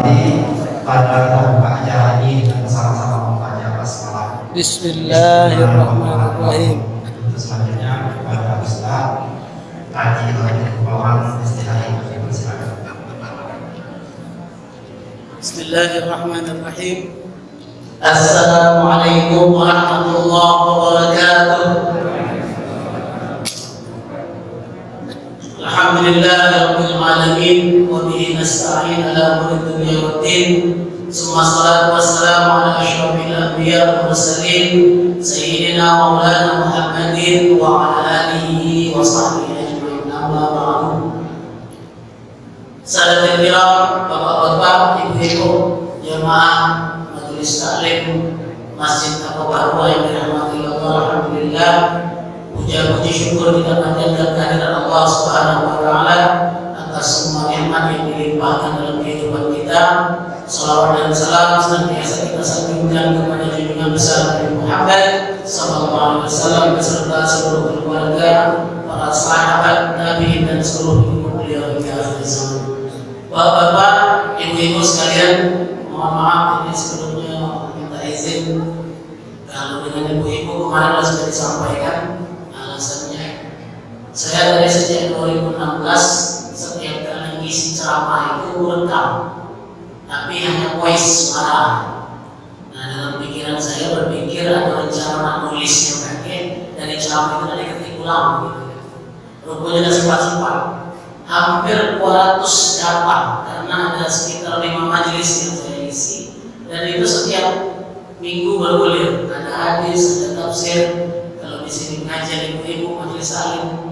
pada pembuka acara ini dengan sama-sama membaca basmalah. Bismillahirrahmanirrahim. Selanjutnya kepada Ustaz Haji Bawan istilahnya silakan. Bismillahirrahmanirrahim. Assalamualaikum warahmatullahi wabarakatuh. Alhamdulillahirabbil alamin wa bihi nasta'in ala umuri dunya waddin. Summa salatu wassalamu ala asyrafil anbiya wal mursalin sayyidina maulana Muhammadin wa ala alihi wa sahbihi ajma'in. Amma ba'du. Sahabat kiram, bapak-bapak, ibu-ibu, jemaah majelis taklim Masjid Abu Bakar yang dirahmati Allah, alhamdulillah. Puja-puji syukur kita panjatkan kehadirat Allah Subhanahu wa taala atas semua nikmat yang dilimpahkan dalam kehidupan kita. Salawat dan salam senantiasa kita sanjungkan kepada junjungan besar Nabi Muhammad sallallahu alaihi wasallam beserta seluruh keluarga, para sahabat Nabi dan seluruh umat beliau hingga akhir zaman. Bapak-bapak, ibu-ibu sekalian, mohon maaf ini sebelumnya minta izin kalau dengan ibu-ibu kemarin sudah disampaikan. Saya dari sejak 2016 setiap kali ngisi ceramah itu rekam, tapi hanya voice suara. Nah, dalam pikiran saya berpikir ada rencana nulisnya pakai dari ceramah itu dari ketik ulang gitu. Rupanya ada sempat hampir 200 dapat karena ada sekitar 5 majelis yang saya isi, dan itu setiap minggu bergulir. Ada hadis, ada tafsir. Kalau di sini ngajar ibu-ibu majelis alim.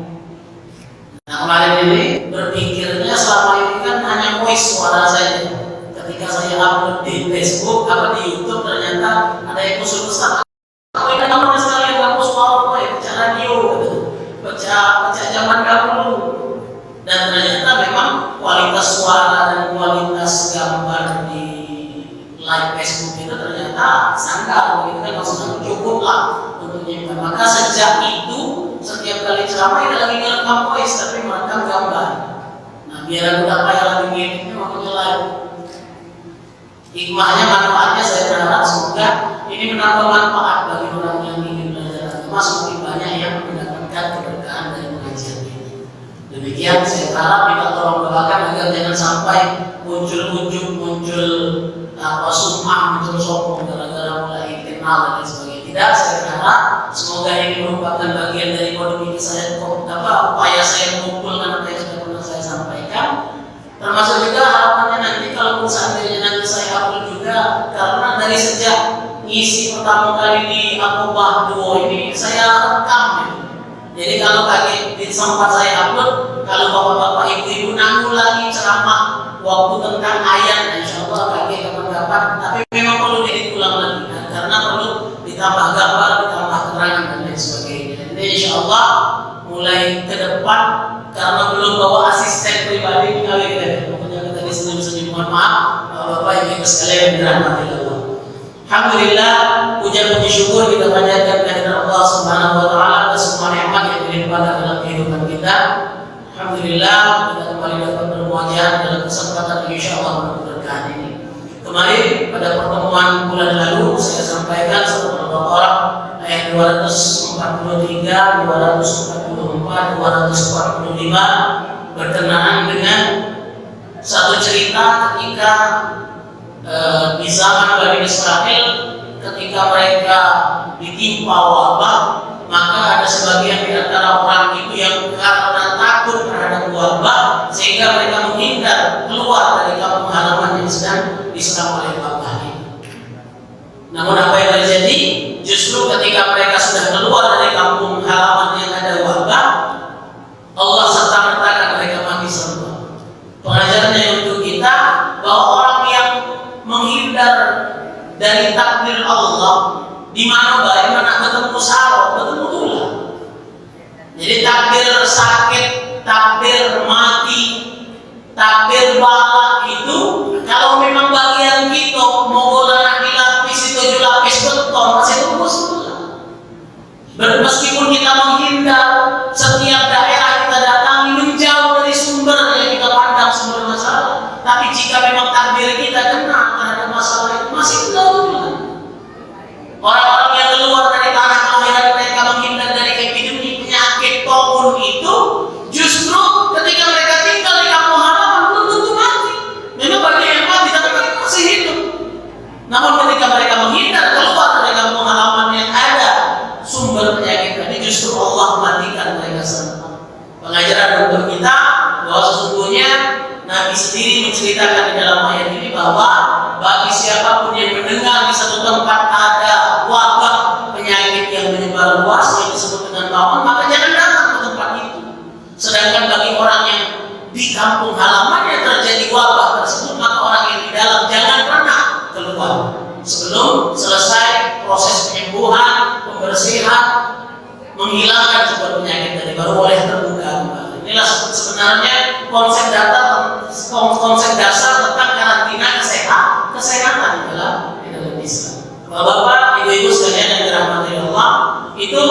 Nah, kemarin ini berpikirnya selama ini kan hanya voice suara saja. Ketika saya upload di Facebook atau di YouTube ternyata ada yang usul-usul. Aku ini kamu sekalian hapus PowerPoint, baca radio, baca zaman dahulu. Dan ternyata memang kualitas suara dan kualitas gambar di live Facebook itu ternyata sangat begitu kan, maksudnya cukup lah untuk nyimpan. Maka sejak itu setiap kali ceramah tidak lagi ngerekam voice tapi merekam gambar. Nah, biar aku tak payah lagi ngeditnya, makanya live. Hikmahnya, manfaatnya saya berharap semoga ini menambah manfaat bagi orang yang ingin belajar agama, semakin banyak yang mendapatkan keberkahan dari pengajian ini. Demikian saya harap kita tolong doakan agar jangan sampai muncul sum'ah, muncul sombong gara-gara mulai kenal dan lain sebagainya. Tidak, saya berharap semoga ini merupakan bagian dari kode saya, upaya saya mengumpulkan apa yang sudah pernah saya sampaikan. Termasuk juga harapannya nanti kalau seandainya nanti saya upload juga, karena dari sejak ngisi pertama kali di Akobah Duo ini saya rekam ya. Jadi kalau kali di sempat saya upload, kalau bapak-bapak ibu-ibu nanggung lagi ceramah waktu tentang ayat, insya Allah kaki kapan-kapan, tapi memang perlu diedit ulang lagi karena perlu ditambah gambar, ditambah keterangan dan lain sebagainya. Jadi insya Allah mulai ke depan, karena belum bawa asisten pribadi kali ya, pokoknya kita disenyum-senyum. Mohon maaf bapak ibu sekalian yang dirahmati Allah. Alhamdulillah, puja-puji syukur kita panjatkan kehadirat Allah Subhanahu wa taala atas semua nikmat yang dilimpahkan dalam kehidupan kita. Alhamdulillah, kita kembali dapat bermuajah dalam kesempatan insyaallah berkah ini. Kemarin pada pertemuan bulan lalu saya sampaikan surah Al-Baqarah ayat 243, 244, 245 berkenaan dengan satu cerita ketika di zaman Bani Israel, ketika mereka ditimpa wabah, maka ada sebagian di antara orang itu yang karena takut terhadap wabah sehingga mereka menghindar keluar dari kampung halaman yang sedang diserang oleh wabah ini. Namun apa yang terjadi? Justru ketika mereka sudah keluar dari kampung halaman yang ada wabah, Allah serta-mertakan mereka mati semua. Pengajarannya untuk kita bahwa orang yang menghindar dari takdir Allah, di mana bagaimana ketemu saraf, ketemu tulang. Jadi takdir sakit, takdir mati, takdir bala itu kalau memang bagian kita mau anak dilapis 7 lapis beton masih tembus tulang. Meskipun kita menghindar, setiap daerah kita datangi menjauh dari sumber yang kita pandang sumber masalah. Tapi jika memang takdir kita Orang-orang yang keluar dari tanah kelahiran mereka menghindar dari epidemi penyakit maupun itu, justru ketika mereka tinggal di kampung halaman belum tentu mati. Memang banyak yang mati tapi mereka masih hidup. Namun ketika mereka menghindar keluar dari kampung halaman yang ada sumber penyakit tadi, justru Allah matikan mereka semua. Pengajaran untuk kita bahwa sesungguhnya Nabi sendiri menceritakan di dalam ayat ini bahwa bagi siapapun yang mendengar di satu tempat ada wabah penyakit yang menyebar luas yang disebut dengan bawaan, maka jangan datang ke tempat itu. Sedangkan bagi orang yang di kampung halamannya terjadi wabah tersebut, maka orang yang di dalam jangan pernah keluar sebelum selesai proses penyembuhan, pembersihan, menghilangkan sebuah penyakit dari baru boleh terbuka kembali. Inilah sebenarnya konsep dasar tentang karantina kesehatan di dalam Islam. Bapak, ibu-ibu sekalian yang dirahmati Allah, itu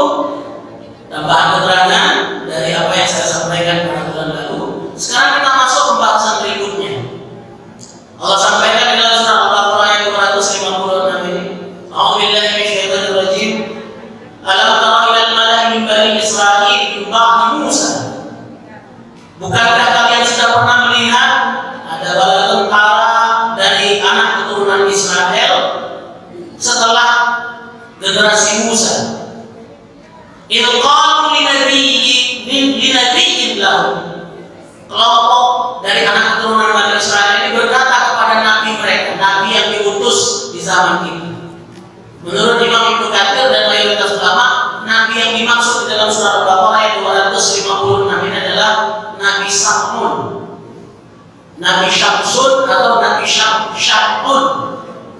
tambahan keterangan dari apa yang saya sampaikan pada bulan lalu. Sekarang kita masuk pembahasan berikutnya. Allah sampaikan di dalam surah Al-Baqarah ayat 256 ini. A'udzubillahi minasyaitonir rajim. Alam tara ilal mala'i min bani Israil min ba'di Musa. Bukankah kalian sudah pernah melihat ada bala tentara dari anak keturunan Israel setelah generasi Musa? Idh qalu linabiyyin lahum. Kelompok dari anak keturunan Bani Israel ini berkata kepada nabi mereka, nabi yang diutus di zaman ini. Menurut Imam Ibnu Katsir dan mayoritas ulama, nabi yang dimaksud di dalam surah Al-Baqarah ayat 256 ini adalah Nabi Samun, Nabi Syamsun atau Nabi Syamun.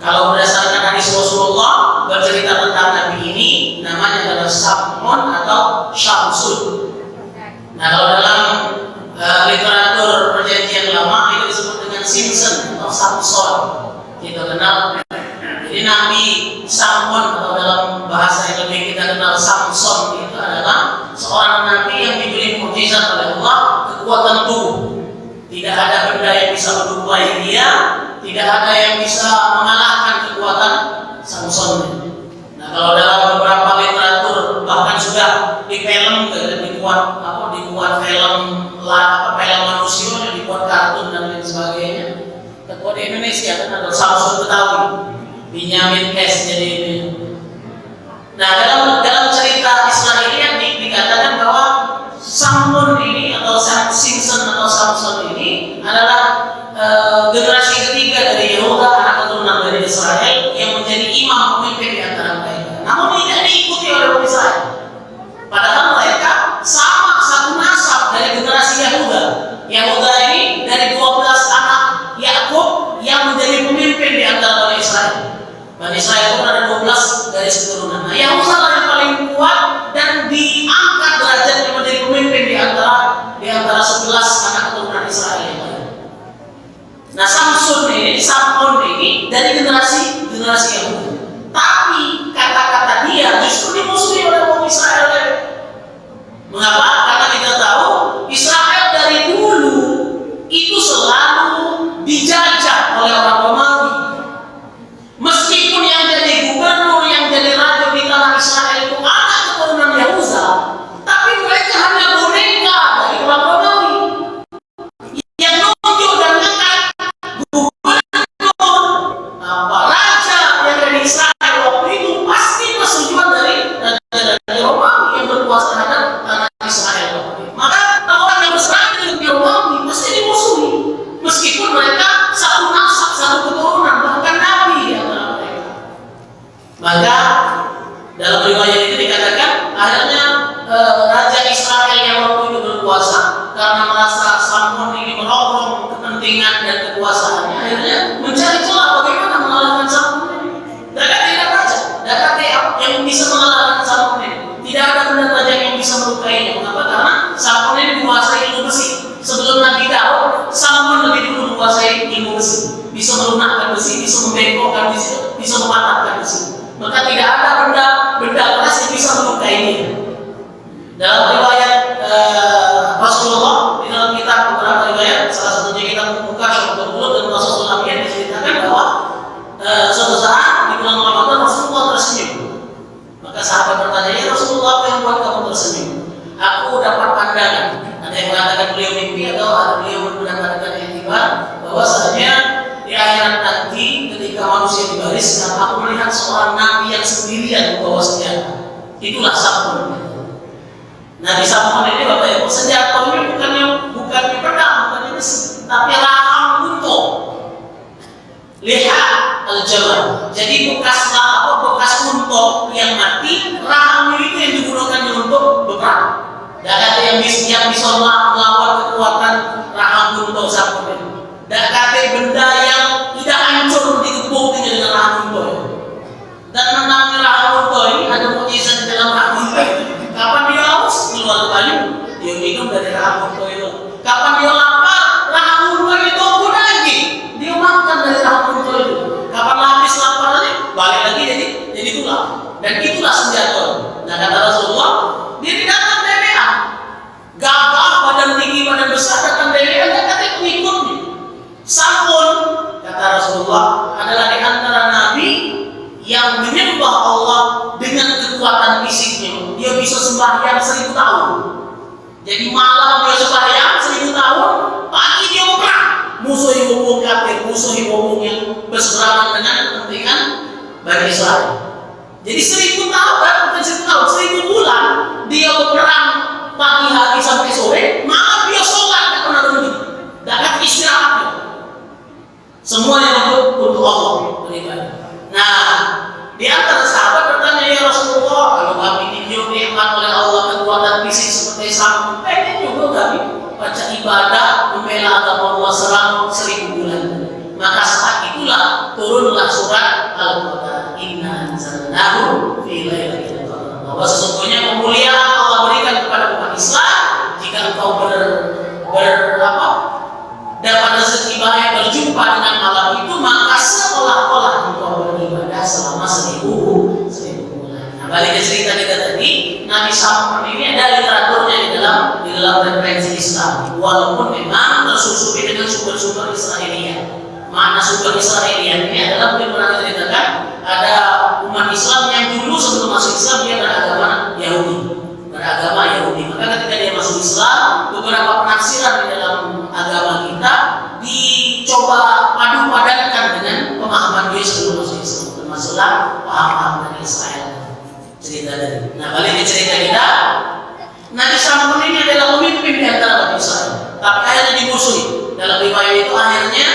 Kalau berdasarkan hadis Rasulullah bercerita tentang nabi ini, namanya adalah Samun atau Syamsun. Nah, kalau dalam literatur perjanjian lama itu disebut dengan Simpson atau Samson, kita kenal. Jadi Nabi Samun atau dalam bahasa yang lebih kita kenal Samson itu adalah seorang nabi yang diberi mukjizat oleh Allah, kekuatan tubuh. Tidak ada benda yang bisa menyerupai dia, tidak ada yang bisa mengalahkan kekuatan Samson. Nah, kalau dalam beberapa literatur bahkan sudah di film dibuat film manusia, dibuat kartun dan lain sebagainya. Ketua di Indonesia kan ada Samson Betawi, Benyamin S. jadi ini. Nah, dalam cerita Israeliat dikatakan bahwa Samun ini atau Simpson atau Samson ini adalah generasi ketiga dari Yehuda, anak keturunan dari Israel yang menjadi imam pemimpin di antara mereka. Namun tidak diikuti oleh orang Israel. Padahal mereka sama satu nasab dari generasi Yehuda. Yehuda ini dari 12 anak Yakub yang menjadi pemimpin di antara Bani Israel. Bani Israel itu ada 12 garis keturunan. Nah, Yehuda yang paling kuat dan diangkat derajatnya menjadi pemimpin di antara 11 anak keturunan Israel yang lain. Nah, Samun ini dari generasi Yehuda. Tapi kata-kata dia justru dimusuhi oleh orang Israel. Mengapa? Karena kita tahu Israel dari dulu itu selalu dijajah oleh orang Romawi. Meskipun yang jadi gubernur, yang jadi raja di tanah Israel itu anak keturunan Yehuda, tapi mereka hanya boneka dari orang Romawi yang nunjuk dan ngangkat gubernur, raja yang dari Israel waktu itu pasti persetujuan dari dapat pandangan. Ada yang mengatakan beliau mimpi atau ada beliau mendapatkan iktibar bahwasanya di akhirat nanti ketika manusia dibariskan, aku melihat seorang nabi yang sendirian membawa senjata. Itulah sabun. Nah di sabun ini Bapak Ibu, senjatanya bukan pedang, bukan besi, tapi rahang untuk lihat al-jawab. Jadi bekas untuk yang mati, rahang itu yang digunakan untuk berperang. Dan ada yang bisa melawan kekuatan rahang untuk sabun ini. Dan kata benda yang tidak hancur dikepung dengan rahang untuk. Dan menangnya rahang untuk ini ada mukjizat di dalam rahang untuk. Kapan dia haus, keluar kayu, dia minum dari rahang untuk itu. Kapan dia lapar, rahang untuk itu pun lagi, dia makan dari rahang untuk itu. Kapan habis lapar tadi, balik lagi jadi tulang. Dan itulah senjata. Nah kata Rasulullah, dia tidak datang dewean, gagah, badan tinggi, badan besar, datang dewean, dan kata pengikutnya. Sabun, kata Rasulullah, adalah di antara nabi yang menyembah Allah dengan kekuatan fisiknya. Dia bisa sembahyang 1000 tahun. Jadi malam dia sembahyang 1000 tahun, pagi dia berperang. Musuh hubung kafir, musuh hubung yang berseberangan dengan kepentingan Bani Israel. Jadi 1000 tahun, bukan 1000 tahun, 1000 bulan dia berperang pagi hari sampai sore, malam dia sholat, tidak pernah berhenti, tidak ada istirahatnya. Semuanya untuk Allah beribadah. Nah, di antara sahabat bertanya, ya Rasulullah, kalau kami nikmat oleh Allah kekuatan fisik seperti sabun, pengen juga kami baca ibadah membela agama Allah selama 1000 bulan. Maka saat itulah turunlah surat Al-Qur'an, Inna anzalnahu fi lailatul qadar. Bahwa sesungguhnya kemuliaan Allah berikan kepada umat Islam jika engkau dapat rezeki baik berjumpa dengan malam itu, maka seolah-olah engkau beribadah selama 1000 bulan. Nah, balik ke cerita kita tadi, Nabi Salman ini ada literaturnya di dalam referensi Islam, walaupun memang tersusupi dengan sumber-sumber Israeliat. Mana sumber Israeliat ini adalah beliau pernah ceritakan ada umat Islam yang dulu sebelum masuk Islam dia beragama Yahudi. Maka ketika dia masuk Islam, beberapa penafsiran di dalam agama kita dicoba padu-padankan dengan pemahaman dia sebelum masuk Islam, termasuklah paham-paham dari Israel. Cerita dari. Nah, balik ke cerita kita, Nabi Salman ini adalah pemimpin di antara Bani Israel, tapi akhirnya dimusuhi. Dalam riwayat itu akhirnya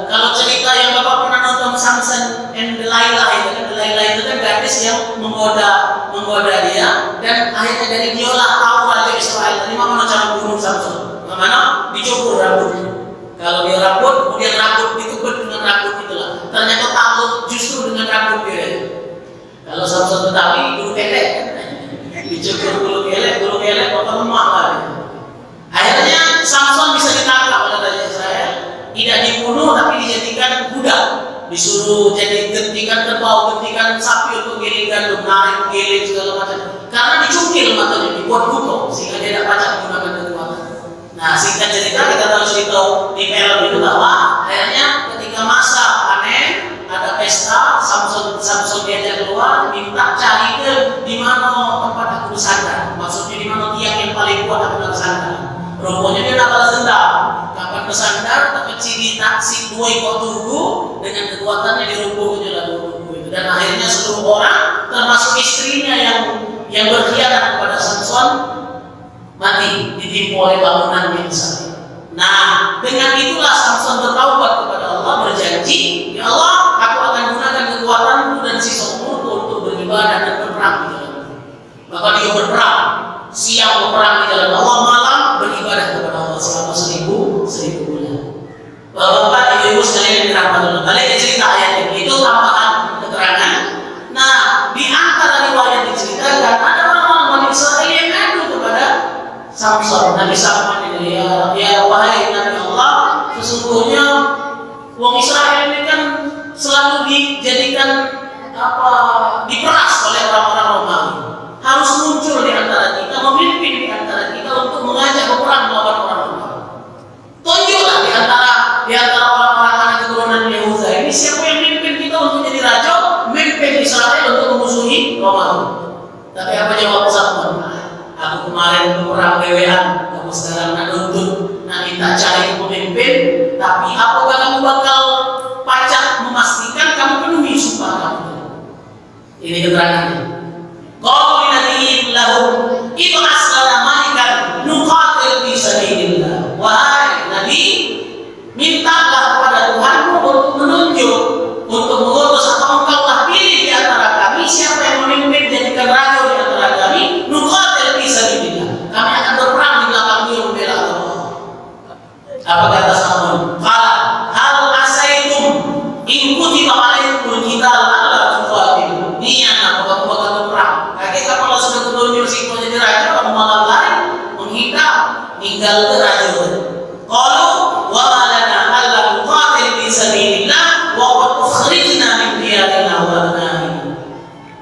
kalau cerita yang Bapak pernah nonton Samson and Delilah itu kan, Delilah itu kan gadis yang menggoda dia, dan akhirnya dari diolah tahu Raja Israel tadi mana cara bunuh Samson. Bagaimana? Dicukur rambutnya. Kalau dia rambut, kemudian rambut dikebut dengan rambut itulah. Ternyata takut justru dengan rambut dia. Kalau Samson Betawi bulu kelek, dicukur bulu kelek, apa lemah lagi. Akhirnya Samson bisa ditangkap oleh Raja Israel. Tidak dibunuh tapi dijadikan budak, disuruh jadi gentikan kerbau, gentikan sapi untuk giling gandum, narik giling segala macam. Karena dicungkil matanya, dibuat buto sehingga dia tidak pacak menggunakan kekuatan. Nah, singkat cerita kita harus tahu di film itu bahwa akhirnya ketika masa panen ada pesta, Samson diajak keluar, minta cari ke di mana tempat aku bersandar. Maksudnya di mana tiang yang paling kuat aku bersandar. Rupanya dia nak balas dendam. Kapan bersandar, tapi ciri taksi 2 ekor tugu dengan kekuatannya dirumpuh ke jalan tugu itu. Dan akhirnya seluruh orang, termasuk istrinya yang berkhianat kepada Samson, mati ditimpa oleh bangunan yang besar. Nah, dengan itulah Samson bertaubat kepada Allah, berjanji, ya Allah, aku akan gunakan kekuatanku dan sisa umurku untuk beribadah dan berperang di jalan. Maka dia berperang, siang berperang di jalan Allah, malam beribadah kepada Allah selama 1000 bulan. Bapak Ibu sekalian yang dirahmati Allah, balik ke cerita ayat ini, itu tambahan keterangan. Nah, di antara riwayat diceritakan ada orang-orang Bani Israel yang ngadu kepada Samson, Nabi Salman ini, ya wahai Nabi Allah, sesungguhnya wong Israel ini kan selalu dijadikan diperas oleh orang-orang Romawi. Harus muncul di antara kita, memimpin di antara kita untuk mengajak perang melawan orang Romawi. Tunjuklah di antara orang-orang anak keturunan Yehuda ini siapa yang memimpin kita untuk jadi raja, memimpin Israel untuk memusuhi Romawi. Tapi apa jawab Salman? Aku kemarin yang berperang dewean, kamu sekarang nak nuntut, nak minta cari pemimpin, tapi apakah kamu bakal pacak memastikan kamu penuhi sumpah kamu? Ini keterangannya. Qalu linabiyyin lahum ib'as lana malikan nuqatil fi sabilillah. Wahai Nabi, mintalah kepada Tuhanmu untuk menunjuk, untuk mengutus, atau engkaulah pilih di antara kami siapa yang memimpin, jadikan raja di antara kami, nuqatil fi sabilillah. Kami akan berperang di belakang dia membela Allah. Apa kata Samun? Qala hal asaitum in kutiba alaikumul qital alla tuqatilu. Niat apa kamu bakal berperang? Akhirnya kalau sudah terlanjur risiko jadi raja, kamu malah lari menghindar, tinggal ke raja. Qalu wa lana alla nuqatil fi sabilillah wa qad ukhrijna min diyarina wa abnaina.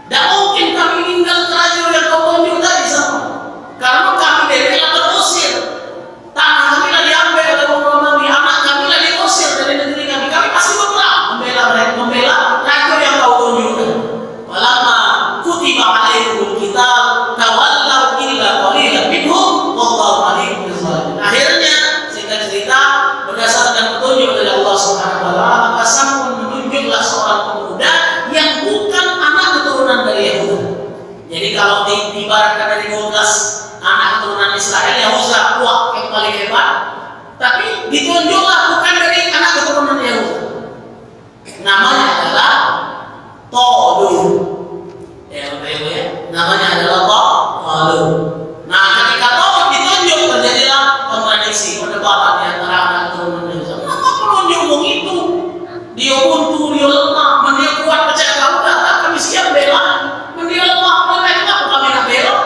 Dan mungkin kami tinggal ke raja yang kau tunjuk tadi sama. Karena kami dari terusir. Tanah kami lah diambil oleh orang kami, anak kami lah diusir dari negeri kami. Kami pasti berperang membela raja yang kau tunjukkan. Walamma kutiba alaikumul qital tawallaw illa qalilan minhum wallahu alimun bizzalimin. Akhirnya singkat cerita, berdasarkan petunjuk dari Allah Subhanahu wa taala, maka Samun menunjuklah seorang pemuda yang bukan anak keturunan dari Yahuda. Jadi kalau diibaratkan dari 12 anak keturunan Israel, Yahuda kuat yang paling hebat, tapi ditunjuklah bukan dari anak keturunan Yahuda. Namanya adalah Tolun. Ya, namanya adalah Tolun. Nah, ketika Tolun ditunjuk, terjadilah kontradiksi, perdebatan di antara anak keturunan Yahuda. Kenapa penunjuk itu? Dia buntu, dia lemah, dia kuat percaya kau datang, kami siap bela. Dia lemah, kenapa kami nak bela?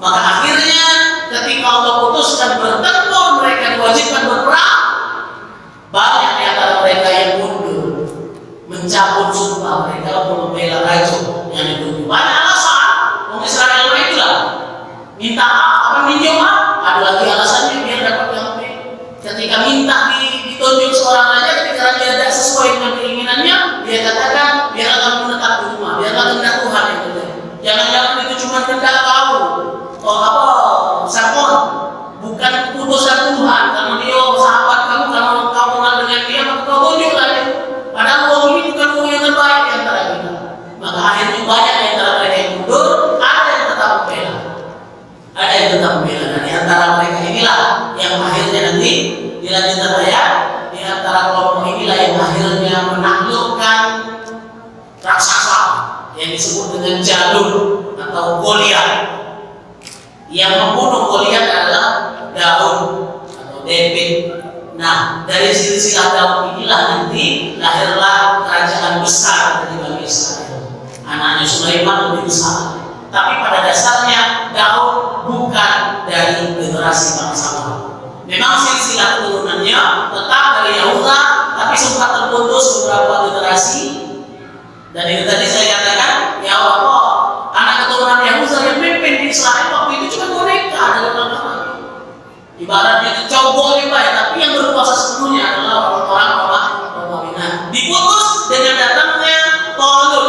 Maka akhirnya ketika Allah putuskan bertempur, mereka diwajibkan berperang. Banyak di antara mereka yang mundur, mencabut sumpah mereka untuk membela raja yang ditunjuk. Banyak alasan. Orang Israel itulah minta apa minjem ada lagi alasannya biar dapat yang lebih. Ketika minta ditunjuk seorang raja, ketika raja tidak sesuai dengan keinginannya, dia katakan biarlah kamu menetap di rumah, biarlah kehendak Tuhan yang terjadi. Jangan-jangan itu cuma kehendak kau. Oh apa? Samun, bukan putusan Tuhan. Karena dia sahabat kamu, kalau kau kenal dengan dia, maka kau tunjuk lagi. Padahal orang ini bukan orang yang terbaik di antara kita. Maka akhirnya banyak di antara mereka yang mundur, ada yang tetap membela. Ada yang tetap membela. Dan di antara mereka inilah yang akhirnya nanti dilanjutkan ayat, di antara kelompok inilah yang akhirnya menaklukkan raksasa yang disebut dengan Jalur atau Goliat. Yang membunuh Goliat adalah Daud atau David. Nah, dari silsilah Daud inilah nanti lahirlah kerajaan besar dari Bani Israel. Anaknya Sulaiman lebih besar. Tapi pada dasarnya Daud bukan dari generasi bangsawan. Memang silsilah keturunannya tetap dari Yahuda, tapi sempat terputus beberapa generasi. Dan itu tadi saya katakan, ya Allah, anak keturunan Yahuda yang memimpin di Israel waktu itu cuma boneka dalam agama. Ibaratnya kecobol juga ya, tapi yang berkuasa sepenuhnya adalah orang-orang Romawi. Diputus dengan datangnya Tolun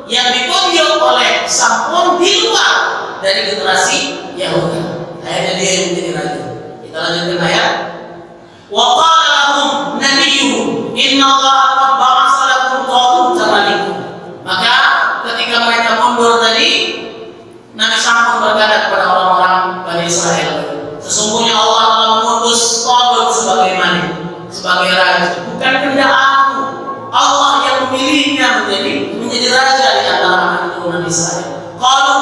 yang ditunjuk oleh Samun di luar dari generasi Yahuda. Akhirnya dia yang menjadi raja. Kita lanjutkan ayat. Wa qala lahum nabiyyuhum inna Allaha qad ba'atsa lakum taluta malikan. Maka ketika mereka mundur tadi, Nabi Samun berkata kepada orang-orang Bani Israel, sesungguhnya Allah telah mengutus Talut sebagai malik, sebagai raja. Bukan kehendak aku, Allah yang memilihnya menjadi raja di antara anak keturunan Israel. Qalu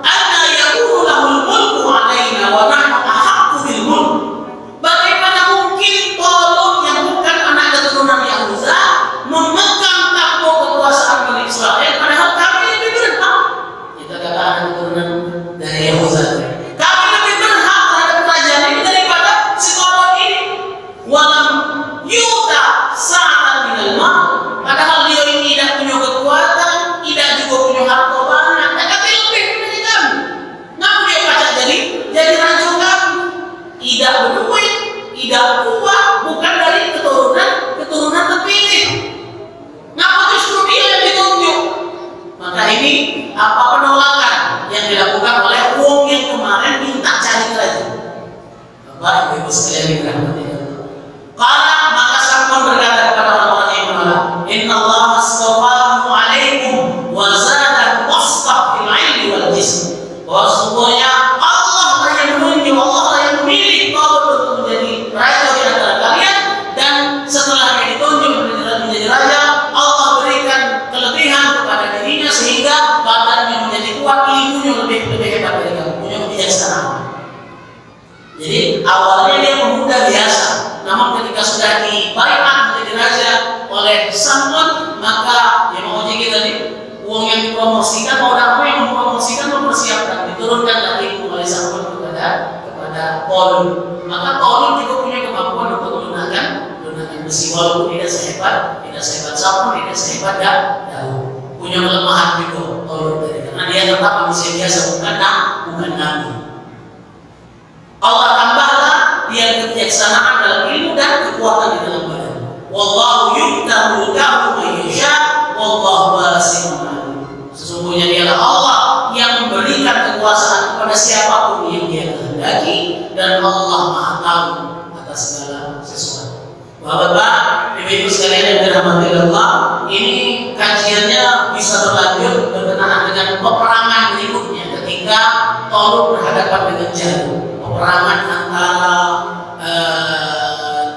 anna yakunu lahul mulku alaina wa nahnu ahaqqu bil mulk. Bagaimana mungkin Talut yang bukan anak keturunan Yahuda memegang tampuk kekuasaan Bani Israel, padahal kami lebih berhak. Kita kata anak keturunan dari Yahuda. Kami lebih berhak terhadap kerajaan ini daripada si Talut ini. Walam yuta sa'atan minal mal. Padahal dia ini tidak punya kekuatan, tidak juga punya harta banyak, tapi lebih dari kami. sekalian dirahmati Allah. Qala maka Sampun berkata kepada orang-orang yang beriman, Inna Allah astafahu alaikum wa zadahu wasfah fil ilmi wal jism. Bahwa sesungguhnya Allah lah yang menunjuk, Allah lah yang memilih Taulut untuk menjadi raja di antara kalian, dan setelah ditunjuk menjadi raja, Allah berikan kelebihan kepada dirinya sehingga badannya menjadi kuat, ilmunya lebih hebat dari kamu, punya kebijaksanaan. Jadi awalnya dia pemuda biasa, namun ketika sudah dibaiat menjadi raja oleh Sampun, maka ya mau jadi tadi uang yang dipromosikan, mau dakwah yang mempromosikan, mempersiapkan, diturunkan dari oleh Sampun kepada Taulut. Maka Taulut juga punya kemampuan untuk menggunakan besi, walaupun tidak sehebat Sampun, tidak sehebat Daud. Punya kelemahan juga Taulut tadi, karena dia tetap manusia biasa, bukan nabi. Allah tambahlah dia kebijaksanaan dalam ilmu dan kekuatan di dalam badan. Wallahu yu'ti mulkahu man yasha, wallahu wasi'un alim. Sesungguhnya dialah Allah yang memberikan kekuasaan kepada siapapun yang dia kehendaki, dan Allah Maha tahu atas segala sesuatu. Bapak-bapak, ibu-ibu sekalian yang dirahmati Allah, ini kajiannya bisa berlanjut berkenaan dengan peperangan berikutnya ketika Taulut berhadapan dengan Jalut. Peperangan antara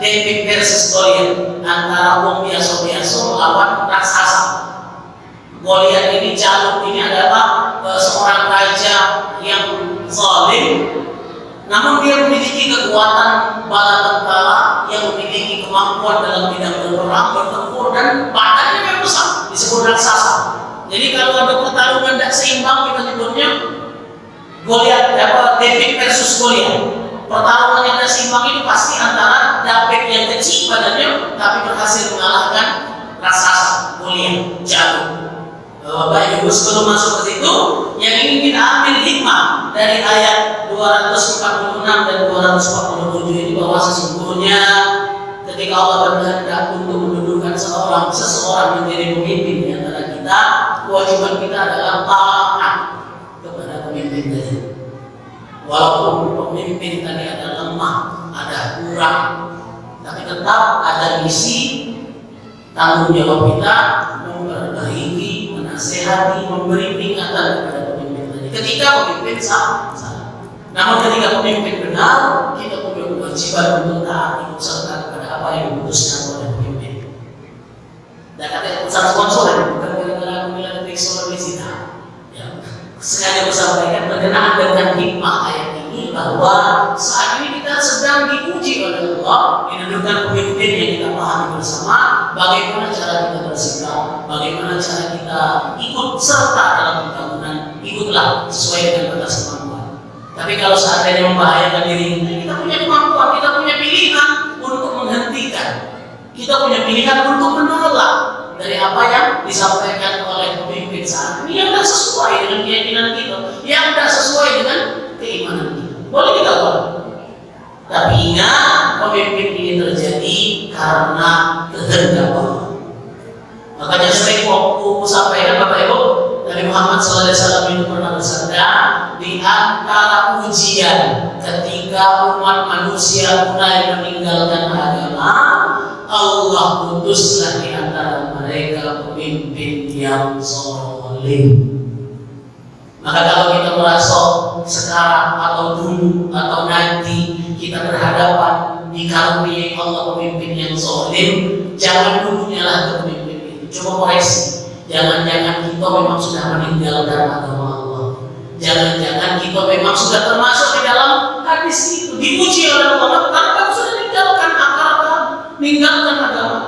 David versus Goliat, antara wong biasa-biasa melawan raksasa. Goliat ini, Jalut ini adalah seorang raja yang zalim, namun dia memiliki kekuatan bala tentara, yang memiliki kemampuan dalam bidang berperang, bertempur, dan badannya yang besar, disebut raksasa. Jadi kalau ada pertarungan tidak seimbang, kita nyebutnya Goliat, David versus Goliat. Pertarungan yang tidak seimbang ini pasti antara David yang kecil badannya tapi berhasil mengalahkan raksasa Goliat, Jalut. Bapak Ibu, sebelum masuk ke situ, yang ingin kita ambil hikmah dari ayat 246 dan 247 ini, bahwa sesungguhnya ketika Allah berkehendak untuk mendudukan seseorang menjadi pemimpin di antara kita, kewajiban kita adalah taat kepada pemimpin tadi. Walaupun pemimpin tadi ada lemah, ada kurang, tapi tetap ada misi tanggung jawab kita memperbaiki, menasehati, memberi peringatan kepada pemimpin tadi ketika pemimpin salah. Namun ketika pemimpin benar, kita punya kewajiban untuk taat, ikut serta kepada apa yang diputuskan oleh pemimpin. Dan kata usaha sponsor, bukan gara-gara pemilihan rektor di sini. Sengaja bersampaikan berkenaan dengan hikmah ayat ini, bahwa saat ini kita sedang diuji oleh Allah, didudukkan pemimpin yang kita pahami bersama, bagaimana cara kita bersikap, bagaimana cara kita ikut serta dalam pembangunan, ikutlah sesuai dengan batas kemampuan. Tapi kalau seandainya membahayakan diri kita punya kemampuan, kita punya pilihan untuk menghentikan, kita punya pilihan untuk menolak dari apa yang disampaikan oleh pemimpin saat ini yang tidak sesuai dengan keyakinan kita, yang tidak sesuai dengan keimanan kita. Boleh kita buat, tapi ingat, pemimpin ini terjadi karena kehendak Allah. Makanya sering aku sampaikan, Bapak Ibu, Nabi Muhammad SAW itu pernah bersabda, di antara ujian ketika umat manusia mulai meninggalkan agama, Allah putuslah di antara mereka pemimpin yang zalim. Maka kalau kita merasa sekarang atau dulu atau nanti kita berhadapan dikaruniai Allah pemimpin yang zalim, jangan dulu nyalahkan pemimpin itu. Coba koreksi. Jangan-jangan kita memang sudah meninggalkan agama Allah. Jangan-jangan kita memang sudah termasuk di dalam hadis itu, dipuji oleh Allah karena kamu sudah meninggalkan agama, meninggalkan agama.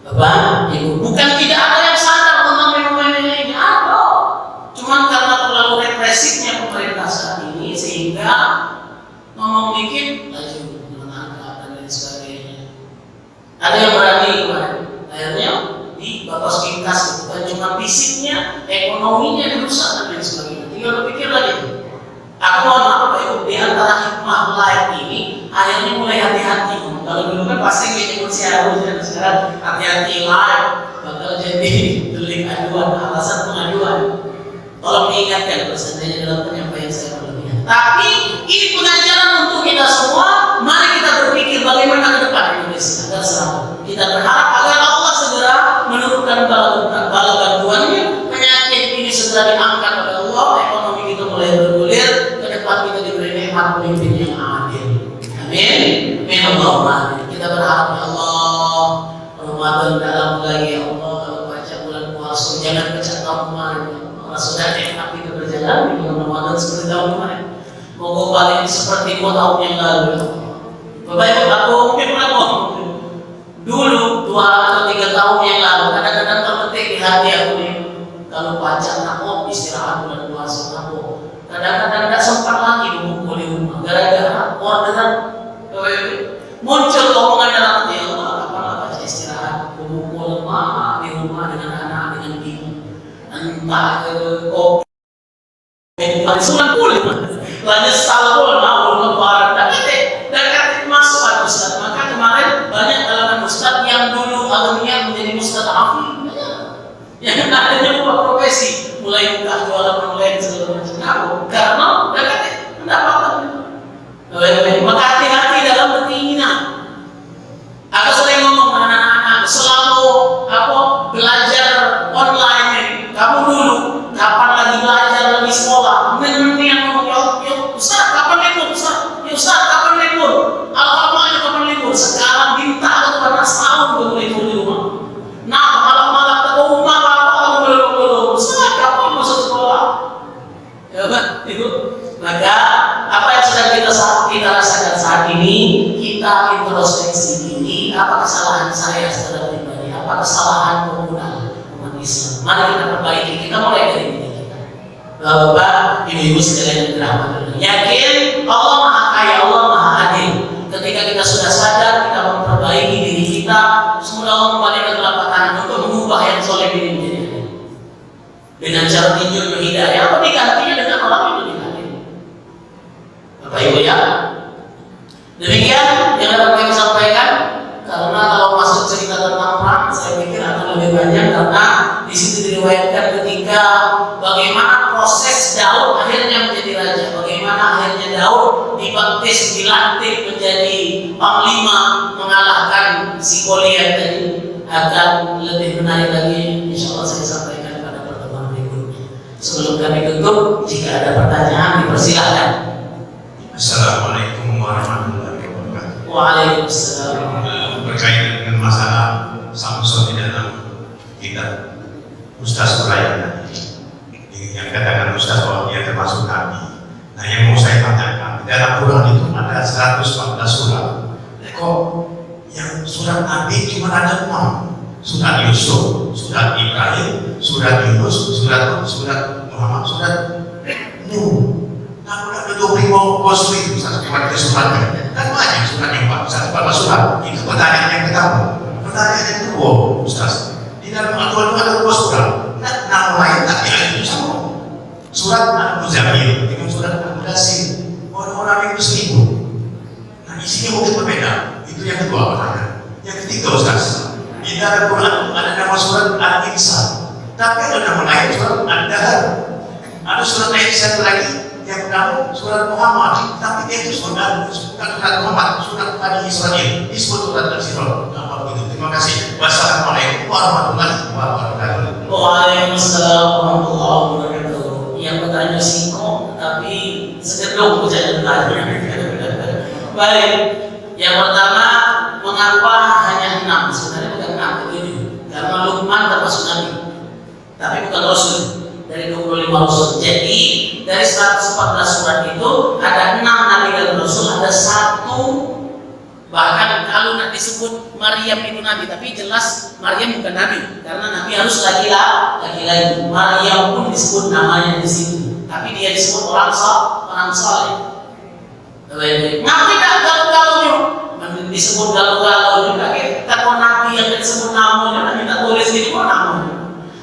Bapak, Ibu, bukan tidak ada yang sadar tentang fenomena ini, ada. Cuma karena terlalu represifnya pemerintah saat ini sehingga ngomong dikit laju menangkap dan lain sebagainya. Ada yang berani kemarin, akhirnya batas ringkas, bukan cuma fisiknya, ekonominya dirusak dan lain sebagainya. Tinggal berpikir lagi. Aku mohon maaf Bapak Ibu, di antara hikmah live ini akhirnya mulai hati-hati. Kalau dulu kan pasti kita siaran, dan sekarang hati-hati live bakal jadi delik aduan, alasan pengaduan. Tolong diingatkan seandainya dalam penyampaian saya berlebihan. Tapi ini pengajaran untuk kita kita semua, mari kita berpikir bagaimana ke depan Indonesia agar selamat. Kita berharap agar Allah segera menurunkan bala bantuannya, penyakit ini segera diangkat oleh Allah, ekonomi kita mulai bergulir, ke depan kita diberi nikmat pemimpin yang adil. Amin. Amin Allahumma amin. Kita berharap ya Allah, Ramadan dalam lagi ya Allah, kalau baca bulan puasa jangan baca tahun kemarin. Allah sudah nikmat kita berjalan di bulan Ramadan seperti tahun kemarin. Moga balik seperti 2 tahun yang lalu. Bapak Ibu, aku mungkin pernah dulu 2 atau 3 tahun yang lalu kadang-kadang terpetik di hati aku nih, kalau baca nak istirahat bulan puasa aku kadang-kadang tidak sempat lagi memukul di rumah gara-gara orderan. Muncul omongan dalam hati, ya Allah, kapan baca istirahat memukul mak di rumah dengan anak dengan ibu, entah kopi sunan kulit lanjut salpul mau lebaran dan kata masuk al Ustaz. Maka kemarin banyak kalangan Ustaz yang dulu agamanya menjadi Ustaz Afi, yang adanya buat profesi, mulai buka jualan online segala macam. Karena dan kata pendapatan. Maka hati-hati dalam berkeinginan. Aku sering ngomong dengan anak-anak selalu belajar online ini. Kamu dulu kapan lagi belajar lagi sekolah? Yang ngomong Ustaz kapan libur? Ustaz kapan libur? Alamatnya kapan libur? Sekarang minta kepada setahun baru libur di rumah. Nah malam-malam ke rumah kamu belum. Ustaz kapan masuk sekolah? Ya kan? Itu. Maka apa yang sedang kita rasakan saat ini, kita introspeksi diri, apa kesalahan saya secara pribadi, apa kesalahan komunal umat Islam. Mari kita perbaiki, kita mulai dari diri kita. Bapak, ibu-ibu sekalian yang dirahmati, yakin Allah Maha Kaya, Allah Maha Adil. Ketika kita sudah sadar, kita memperbaiki diri kita, semoga Allah memberikan telapak tangan untuk mengubah yang soleh ini menjadi adil. Dengan cara tunjuk hidayah, apa digantinya dengan orang yang lebih adil. Bapak Ibu ya, demikian yang dapat kami sampaikan. Karena kalau masuk cerita tentang perang, saya pikir akan lebih banyak karena di situ diriwayatkan ketika bagaimana proses Daud akhirnya menjadi raja, bagaimana akhirnya Daud dibaptis, dilantik menjadi panglima mengalahkan si Goliat tadi. Akan lebih menarik lagi, insya Allah saya sampaikan pada pertemuan berikutnya. Sebelum kami tutup, jika ada pertanyaan dipersilakan. Assalamualaikum warahmatullahi wabarakatuh. Waalaikumsalam. Berkaitan dengan masalah Samson di dalam kitab Ustaz Qurayan yang katakan Ustaz bahwa dia termasuk Nabi. Nah yang mau saya tanyakan, dalam Quran itu ada 114 surat. Kok yang surat Nabi cuma ada 6? Surat Yusuf, surat Ibrahim, surat Yunus, surat Muhammad, surat Nuh. Nah, udah 25 posisi Ustaz kepada suratnya. Kan banyak surat yang Pak, 114 surat. Itu pertanyaan yang pertama. Pertanyaan yang kedua, Ustaz. Di dalam Al-Quran ada 2 surat. Nah, nama lain tak itu sama. Surat Al-Muzammil dengan surat Al-Mudassir. Orang-orang itu seribu. Nah, isinya mungkin berbeda. Itu yang kedua pertanyaan. Yang ketiga, Ustaz. Di dalam Al-Quran ada nama surat Al-Insan. Tapi ada nama lain surat Al-Dahar. Ada surat lain satu lagi yang pertama surat Muhammad, tapi dia itu bukan surat Muhammad, surat Bani Israil, disebut surat Al-Sirah. Terima kasih. Wassalamualaikum warahmatullahi wabarakatuh. Waalaikumsalam warahmatullahi wabarakatuh. Yang bertanya singkong, tapi sekedar bercanda bertanya. Baik. Yang pertama, mengapa hanya 6? Sebenarnya bukan 6, 7. Karena Luqman termasuk Nabi, tapi bukan Rasul. Dari 25 Rasul. Jadi dari 114 surat itu ada 6 Nabi dan Rasul, ada 1 bahkan kalau nak disebut Maryam itu Nabi, tapi jelas Maryam bukan Nabi karena Nabi harus laki-laki. Maryam pun disebut namanya di situ, tapi dia disebut orang saleh. Nabi tak galau-galau disebut galau-galau juga. Kalau Nabi yang disebut namanya Nabi tak boleh disebut namanya.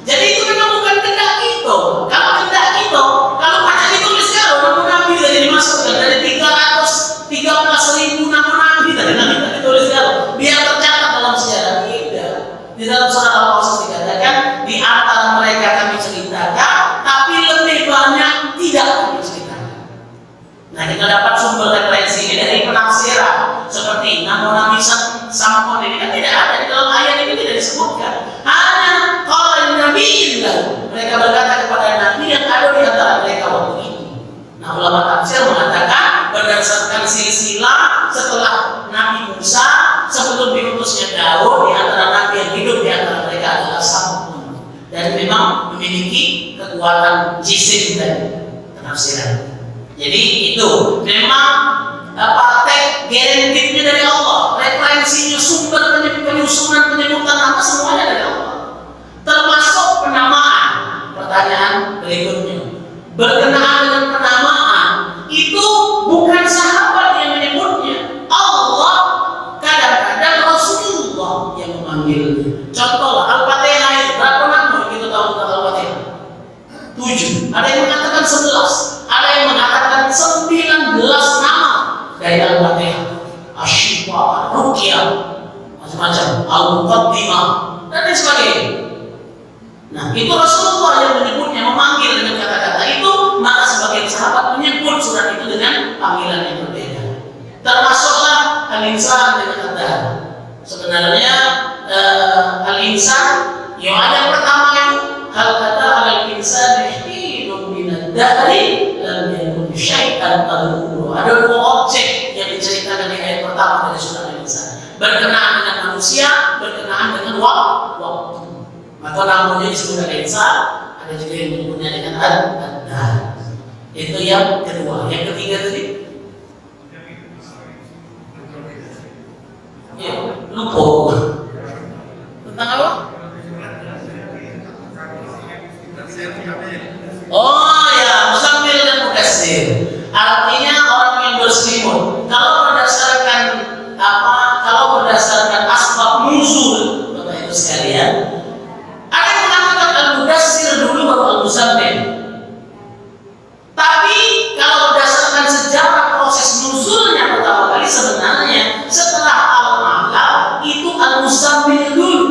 Jadi itu memang bukan kehendak kita. Kalau kehendak kita, kalau macam ditulis kalau nama Nabi tadi dimasukkan dari 313.000 nama Nabi tadi tak ditulis kalau biar tercatat dalam sejarah. Tidak. Di dalam surat Al-Qasas dikatakan di antara mereka kami ceritakan, tapi lebih banyak tidak kami ceritakan. Nah kita dapat sumber referensi ini dari Nabi Samson ini kan tidak ada di dalam ayat ini, tidak disebutkan. Hanya kalau Nabi mereka berkata kepada Nabi yang ada di antara mereka waktu itu. Nah, ulama tafsir mengatakan berdasarkan silsilah setelah Nabi Musa sebelum diutusnya Daud, di antara Nabi yang hidup di antara mereka adalah Samson, dan memang memiliki kekuatan jisim dan penafsiran. Jadi itu memang teks garantinya dari Allah, referensinya, sumber penyusunan penyebutan nama semuanya dari Allah, termasuk penamaan. Pertanyaan berikutnya, berkenaan dengan penamaan itu bukan sahabat yang menyebutnya, Allah, kadang-kadang Rasulullah yang memanggilnya. Contoh Al-Fatihah itu berapa nama kita tahu tentang Al-Fatihah? 7. Ada yang mengatakan 11, ada yang mengatakan 19 nama dari Al-Fatihah. Asy-Syifa, Ruqyah, macam-macam, Al-Muqaddimah dan lain sebagainya. Nah, itu Rasulullah yang menyebutnya, memanggil dengan kata-kata itu, maka sebagian sahabat menyebut surat itu dengan panggilan yang berbeda. Termasuklah Al-Insan dengan Ad-Dahr. Sebenarnya Al-Insan yang ada pertama itu hal kata Al-Insan hinun minad dahri lam yakun syai'an tadhkuru. Ada 2 objek yang diceritakan di ayat pertama dari surat Al-Insan, berkenaan dengan manusia, berkenaan dengan waktu. Maka namanya disebut Al-Insan, ada juga yang menyebutnya dengan Ad-Dahr. Itu yang kedua. Yang ketiga tadi ya, lupa tentang apa? Oh ya, Muzammil dan Mudassir. Artinya orang yang berselimut. Kalau berdasarkan asbab nuzul, Bapak Ibu sekalian, ada yang mengatakan Al-Mudassir dulu baru Al-Muzammil. Tapi kalau berdasarkan sejarah proses nuzulnya pertama kali, sebenarnya setelah Al-Alaq itu Al-Muzammil dulu.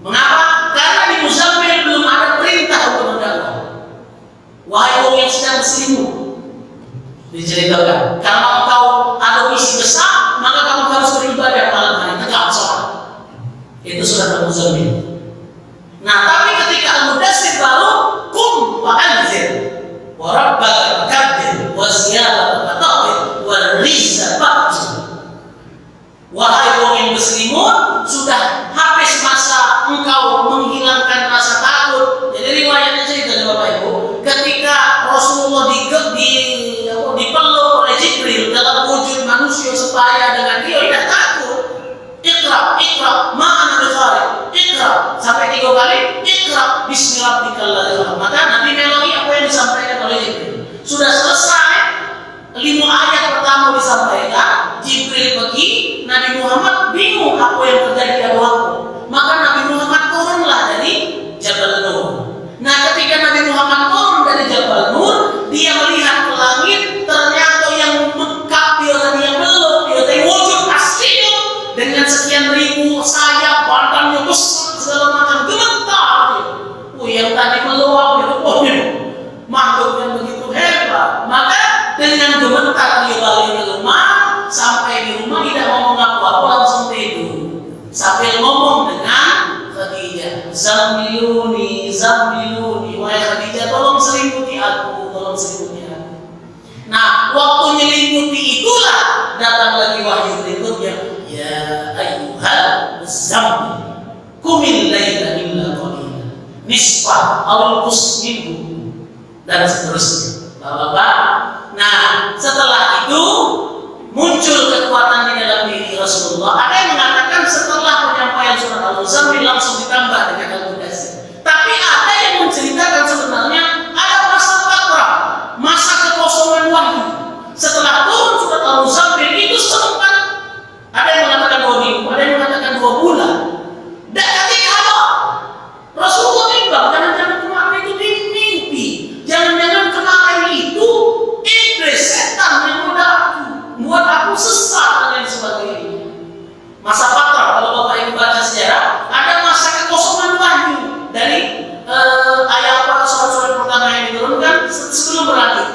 Mengapa? Karena di Muzammil belum ada perintah untuk mendakwah. Wahai orang yang sedang berselimut, diceritakan, kalau engkau ada misi besar, maka kamu harus beribadah malam hari, tegak sholat. Itu surat Al-Muzammil. Nah, tapi ketika Al-Mudassir baru kum wa anzir wa rabbaka fakabbir wa ziyadatan fatawir wa rizza fa'jir. Wahai orang yang berselimut, sudah habis masa engkau menghilangkan rasa takut. Jadi riwayatnya cerita Bapak Ibu, ketika Rasulullah dipeluk oleh Jibril dalam wujud manusia supaya dengan dia tidak takut. Iqra, ma'ana biqari. Iqra sampai 3 kali. Iqra bismi rabbikal ladzi khalaq. Maka Nabi meloi apa yang disampaikan oleh Jibril. Sudah selesai 5 ayat pertama disampaikan, Jibril pergi, Nabi Muhammad bingung apa yang terjadi pada waktu. Maka Nabi Muhammad turunlah dari Jabal Nur. Nah, ketika Nabi Muhammad turun dari Jabal Nur, dia melihat ke langit, ternyata yang mekap dia tadi yang belum, dia tadi wujud aslinya dengan sekian ribu sayap, badannya besar segala macam, gemetar dia. Yang tadi meluap itu, makhluk yang begitu hebat. Maka dengan gemetar dia balik ke rumah, sampai di rumah tidak ngomong apa-apa, langsung tidur sambil ngomong dengan Khadijah, Zammiluni, wahai Khadijah, tolong selimuti aku. Nah, waktu nyelimuti itulah datang lagi wahyu berikutnya, ya ayyuhal muzammil qumil laila illa qalila nisfah aw qus minhu dan seterusnya. Bapak-bapak, nah setelah itu muncul kekuatan di dalam diri Rasulullah. Ada yang mengatakan setelah penyampaian surat Al-Muzammil langsung ditambah dengan Al-Mudassir. Tapi ada yang menceritakan sebenarnya ada masa fatrah, masa kekosongan wahyu. Setelah turun surat Al-Muzammil itu sempat, ada yang mengatakan 2 minggu, ada yang mengatakan 2 bulan. Dan ketika apa? Rasulullah timbang, jangan-jangan kemarin itu mimpi, jangan-jangan kemarin itu iblis, setan yang membuat aku sesat dan lain sebagainya. Masa fatrah, kalau Bapak Ibu baca sejarah, ada masa kekosongan wahyu dari ayat para surat-surat pertama yang diturunkan sebelum berakhir.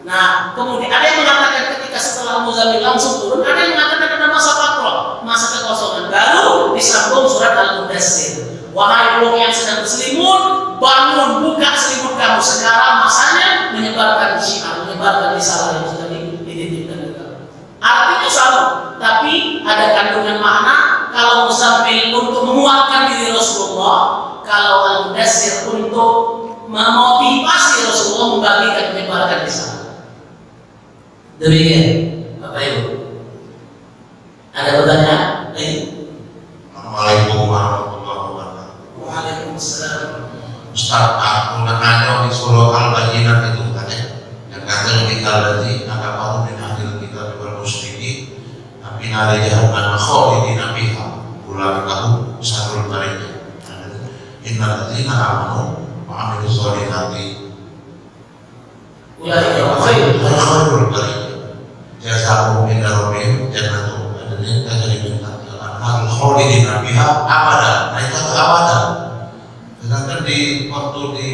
Nah, kemudian ada yang mengatakan ketika setelah Muzammil langsung turun, ada yang mengatakan ada masa fatrah. masa kekosongan, baru disambung surat Al-Mudaththir. Wahai wong yang sedang berselimut, bangun, buka selimut kamu. Sekarang masanya menyebarkan syiar, menyebarkan risalah yang sudah dititipkan ke kamu. Artinya sama, tapi ada kandungan makna. Kalau Muzammil untuk menguatkan diri Rasulullah, kalau Al-Mudaththir untuk memotivasi Rasulullah membagikan, menyebarkan risalah. Demikian, Bapak Ibu. Ada pertanyaan? Assalamualaikum warahmatullahi wabarakatuh. Waalaikumsalam. Ustaz, aku nanya di surah Al-Baqarah itu kan ya, yang katanya kita berarti agak baru di akhir kita juga muslimin, tapi nada jahanam khalidina fiha, ulang tahun sarul bariyah. Innal ladzina amanu wa amilus sholihati Ulaika khairul bariyah. Jazaohum inda rabbihim jannatun adnin tajri min tahtiha al-anhar khalidina fiha abadan. Nah itu abadan. Sedangkan di waktu di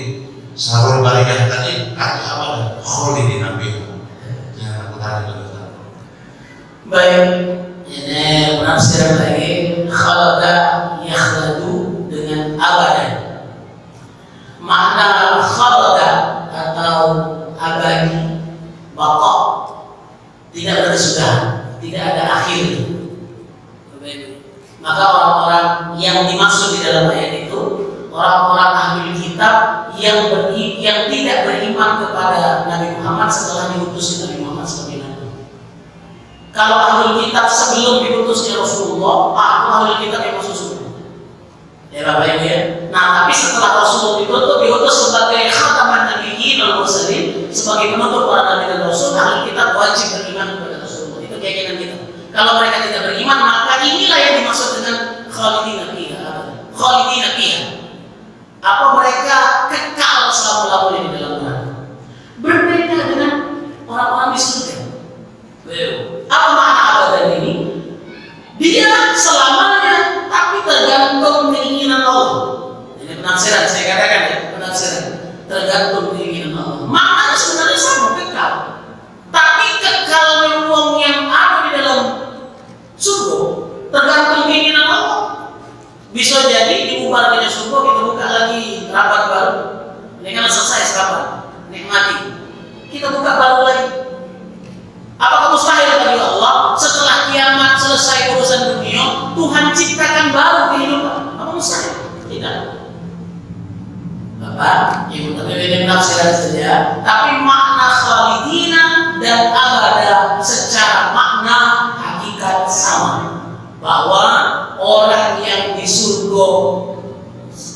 sarul bariyah tadi ada abadan khalidina fiha. Jangan bertanya. Baik, ini penafsiran lagi khalada yakhladu dengan abadan. Makna khalada atau abadi, baqa, tidak berkesudahan, tidak ada akhir. Maka orang-orang yang dimaksud di dalam ayat itu orang-orang ahli kitab yang tidak beriman kepada Nabi Muhammad setelah diutus Nabi Muhammad sebagai nabi. Kalau ahli kitab sebelum diutusnya Rasulullah, ahli kitab yang masuk surga. Ya Bapak Ibu ya. Nah, tapi setelah Rasulullah diutus sebagai khataman nabiyyin wal mursalin, sebagai penutup para nabi dan rasul, ahli kitab wajib beriman kepada Rasulullah. Itu keyakinan kita. Kalau mereka tidak beriman, maka inilah yang dimaksud dengan khalidina fiha. Khalidina fiha. Apa mereka kekal selama-lamanya di dalam neraka? Berbeda dengan orang-orang di surga. Apa makna abadan ini? Dia selamanya, tapi tergantung keinginan Allah. Ini penafsiran, saya katakan ya, penafsiran. Tergantung keinginan Allah. Maknanya sebenarnya sama, kekal. Tapi kekalnya uang yang ada di dalam surga tergantung keinginan Allah. Bisa jadi dibubarkannya surga, kita buka lagi rapat baru. Ini kan selesai kapan? Nikmati. Kita buka baru lagi. Apakah mustahil bagi Allah setelah kiamat selesai urusan dunia, Tuhan ciptakan baru kehidupan? Apa mustahil? Tidak. Bapak, Ibu, tapi beda penafsiran saja. Tapi makna khalidina dan abada secara makna hakikat sama. Bahwa orang yang di surga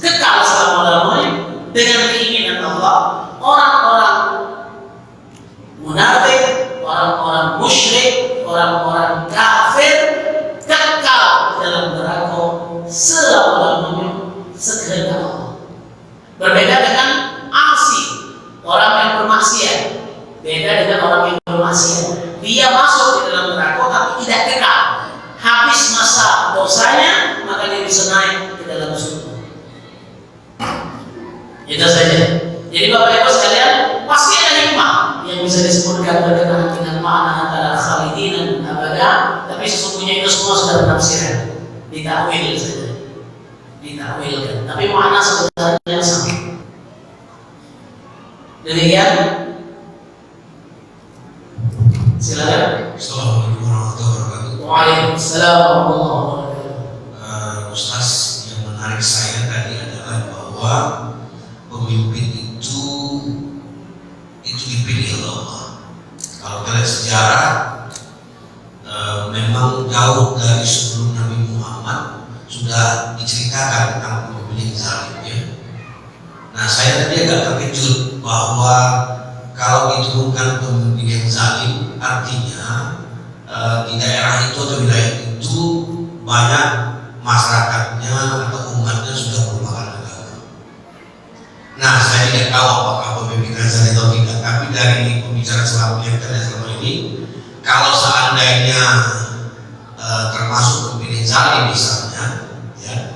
kekal selama-lamanya dengan keinginan Allah. Orang-orang munafik, orang-orang musyrik, orang-orang kafir kekal dalam neraka selama-lamanya sekehendak Allah. Berbeda dengan asi, orang yang bermaksiat. Beda dengan orang yang bermaksiat. Dia masuk di dalam neraka tapi tidak kekal. Habis masa dosanya, maka dia bisa naik ke dalam surga. Itu saja. Jadi Bapak Ibu sekalian, pasti ada hikmah yang bisa disebutkan berkenaan dengan makna antara khalidin dan abada. Tapi sesungguhnya itu semua sudah penafsiran, ditakwil saja, ditakwilkan. Tapi makna sebenarnya sama. Demikian. Silakan. Assalamualaikum warahmatullahi wabarakatuh. Waalaikumsalam warahmatullahi wabarakatuh. Ustaz, yang menarik saya tadi adalah bahwa pemimpin itu dipilih oleh Allah. Kalau kita lihat sejarah, memang jauh dari sebelum Nabi Muhammad sudah diceritakan tentang pemimpin yang zalim ya. Nah, saya tadi agak terkejut bahwa kalau itu bukan pemimpin yang zalim, artinya di daerah itu atau wilayah itu banyak masyarakatnya atau umatnya sudah merupakan agama. Nah, saya tidak tahu apakah pemimpin zalim atau tidak, tapi dari pembicaraan selama ini, kalau seandainya termasuk pemimpin zalim misalnya, ya,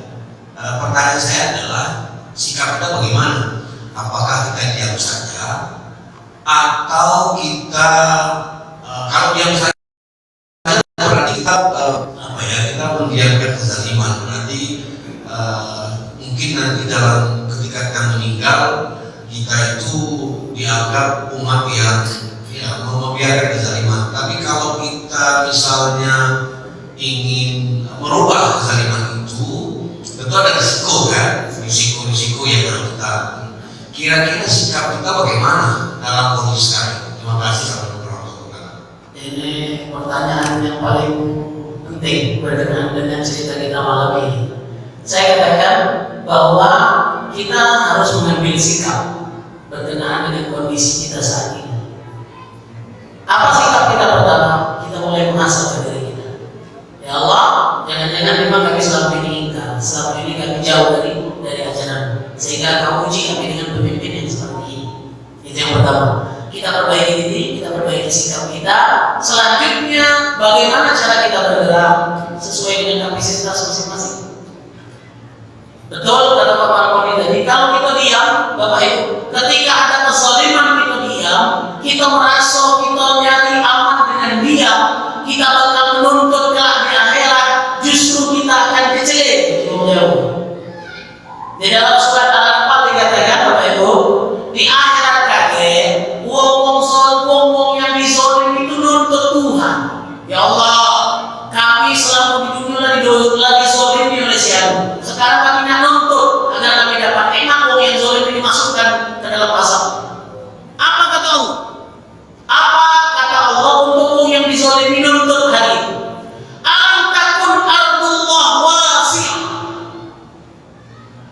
pertanyaan saya adalah sikap kita bagaimana? Apakah kita diam saja, atau kita kalau diam saja berarti kita kita dianggap umat yang membiarkan kezaliman. Tapi kalau kita misalnya ingin merubah kezaliman itu, tentu ada risiko kan, risiko yang harus kita. Kira-kira sikap kita bagaimana dalam kondisi sekarang? Terima kasih warahmatullahi. Ini pertanyaan yang paling penting berkenaan dengan cerita kita malam ini. Saya katakan bahwa kita harus mengambil sikap berkenaan dengan kondisi kita saat ini. Apa sikap kita pertama? Kita mulai mengasah diri kita. Ya Allah, jangan-jangan memang kami selama ini ingkar, selama ini kami jauh dari ajaran, sehingga Kau uji kami dengan pemimpin yang seperti ini. Itu yang pertama. Kita perbaiki diri, kita perbaiki sikap kita. Selanjutnya, bagaimana cara kita bergerak sesuai dengan kapasitas masing-masing. Betul kata Pak Markoni tadi, kalau kita diam, Bapak Ibu, ketika ada kezaliman kita diam, kita merasa kita nyari aman dengan diam, kita bakal menuntut kelak di akhirat, justru kita akan kecewa jauh. Di dalam surat Al-Anfal dikatakan, Bapak Ibu, di akhirat kaget, wong yang dizolim itu nuntut Tuhan. Ya Allah, kami selama di dunia lagi zolimi oleh siapa? Sekarang kami nak nuntut agar kami dapat enak wong yang zolim ini dimasukkan ke dalam asap. Apa kata Allah? Apa kata Allah untuk wong yang dizolimi nuntut hari itu? Alam takun ardullah wasi'ah.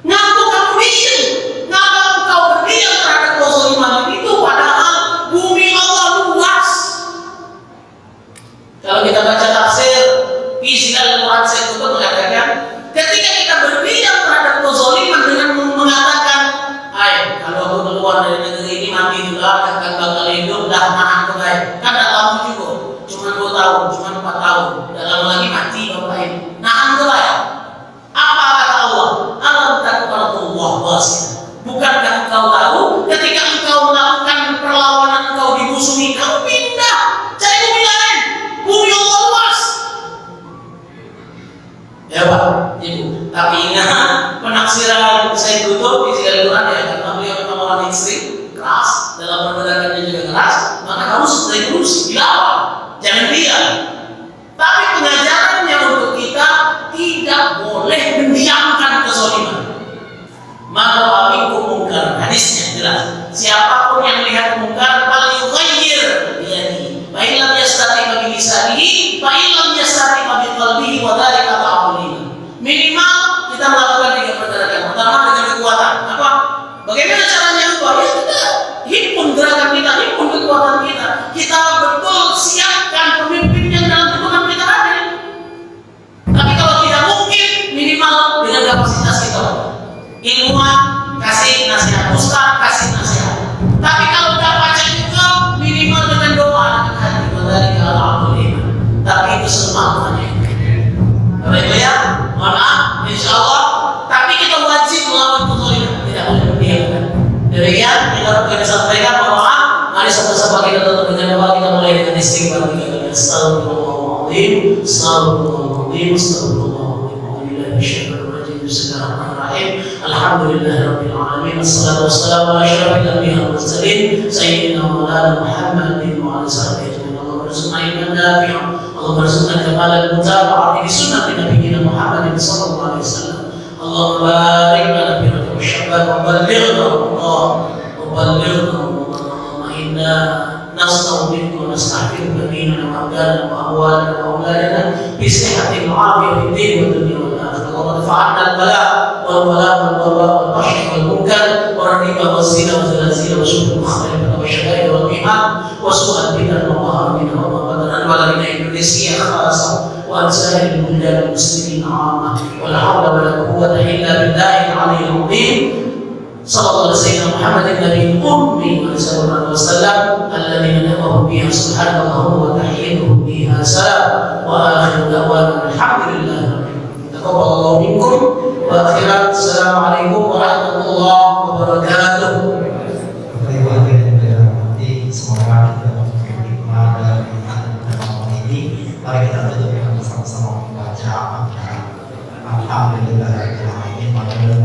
Ngaku kamu diam? Ngaku kau berdiam terhadap kezaliman itu padahal bumi Allah luas. Kalau kita baca tafsir isi Al-Quran saya tutup mengatakan ketika kita berdiam terhadap kezaliman dengan mengatakan, "Hai, kalau aku keluar dari negeri ini mati juga, akan bakal hidup dah nahan ke baik." Kan tak lama juga, cuma 2 tahun, cuma 4 tahun, dah lama lagi mati Bapak ini. Nahan ke baik. Apa kata Allah? Alam takbarullah wasi'ah. Bukankah engkau tahu ketika engkau melakukan perlawanan engkau dimusuhi, kamu pindah cari bumi lain. Bumi Allah luas. Ya Pak, Ibu. Tapi ingat penafsiran saya tutup di Al-Quran ya, karena beliau memang orang ekstrim, keras dalam pergerakannya juga keras. Maka kamu sudah terus dilawan, jangan diam. Tapi pengajarannya untuk kita tidak boleh mendiamkan kezaliman. Maka aminkum mungkar, hadisnya jelas. Siapapun yang melihat mungkar, falyughayyir biyadihi. Fa illam yastati bi lisanihi, fa illam yastati bi qalbihi wa dzalika ta'awun. Minimal kita melakukan 3 perkara. Pertama dengan kekuatan. Apa? Bagaimana caranya ubah? Ya kita himpun gerakan kita, himpun kekuatan kita. Kita betul siapkan pemimpin yang dalam hitungan kita hadir. Tapi kalau tidak mungkin, minimal dengan kapasitas kita. Ilmuwan kasih nasihat, ustaz kasih nasihat. Tapi kalau tidak baca juga, minimal dengan doa dengan hati dari Allah. Tapi itu semangatnya. Bapak Ibu ya, mohon maaf, insya Allah. Tapi kita wajib melawan kezaliman, tidak boleh mendiamkan. Demikian kita akan sampaikan. Mohon maaf. Mari sama-sama kita tutup dengan doa. Kita mulai dengan istighfar kita. Astagfirullahaladzim, astagfirullahaladzim, astagfirullahaladzim. Bismillahirrahmanirrahim. Alhamdulillahirabbil alamin. Wassalatu wassalamu ala asyrafil anbiya'i wal mursalin sayyidina Maulana Muhammadin wa ala sahbihi. Allahumma arzuqna ilman nafi'an. Allahumma arzuqna kamalan mutaba'ati bi sunnati nabiyyina Muhammadin sallallahu alaihi wasallam. Allahumma barik lana fi rajab sya'ban wa ballighna Ramadan wa ballighna Allahumma inna nastaghfiruka wa nastaghfiruka dinana wa abdana wa amwalana wa auladana bi sihhatin wa afiyatin fid din wa dunya wal akhirah. ورفعنا البلاء والولاء والضراء والبحر والمنكر والربا والزنا والزلازل وشرب المخالفه والشدائد والمحن وسوء الفتن وظهر منها وما بدر ولا من اندونيسيا خاصه وعن سائر البلدان المسلمين عامه ولا حول ولا قوه الا بالله العلي العظيم. صلى الله على سيدنا محمد النبي الامي صلى الله عليه وسلم الذي نعمه بها سبحانه وتحيته بها سلام واخر دعوانا الحمد لله. Taqabbalallahu minkum wa akhirat. Assalamualaikum warahmatullahi wabarakatuh. Semoga kita memiliki hikmah dalam pertemuan ini. Mari kita tutup dengan sama-sama membaca Alhamdulillahirabbil alamin. Maka kita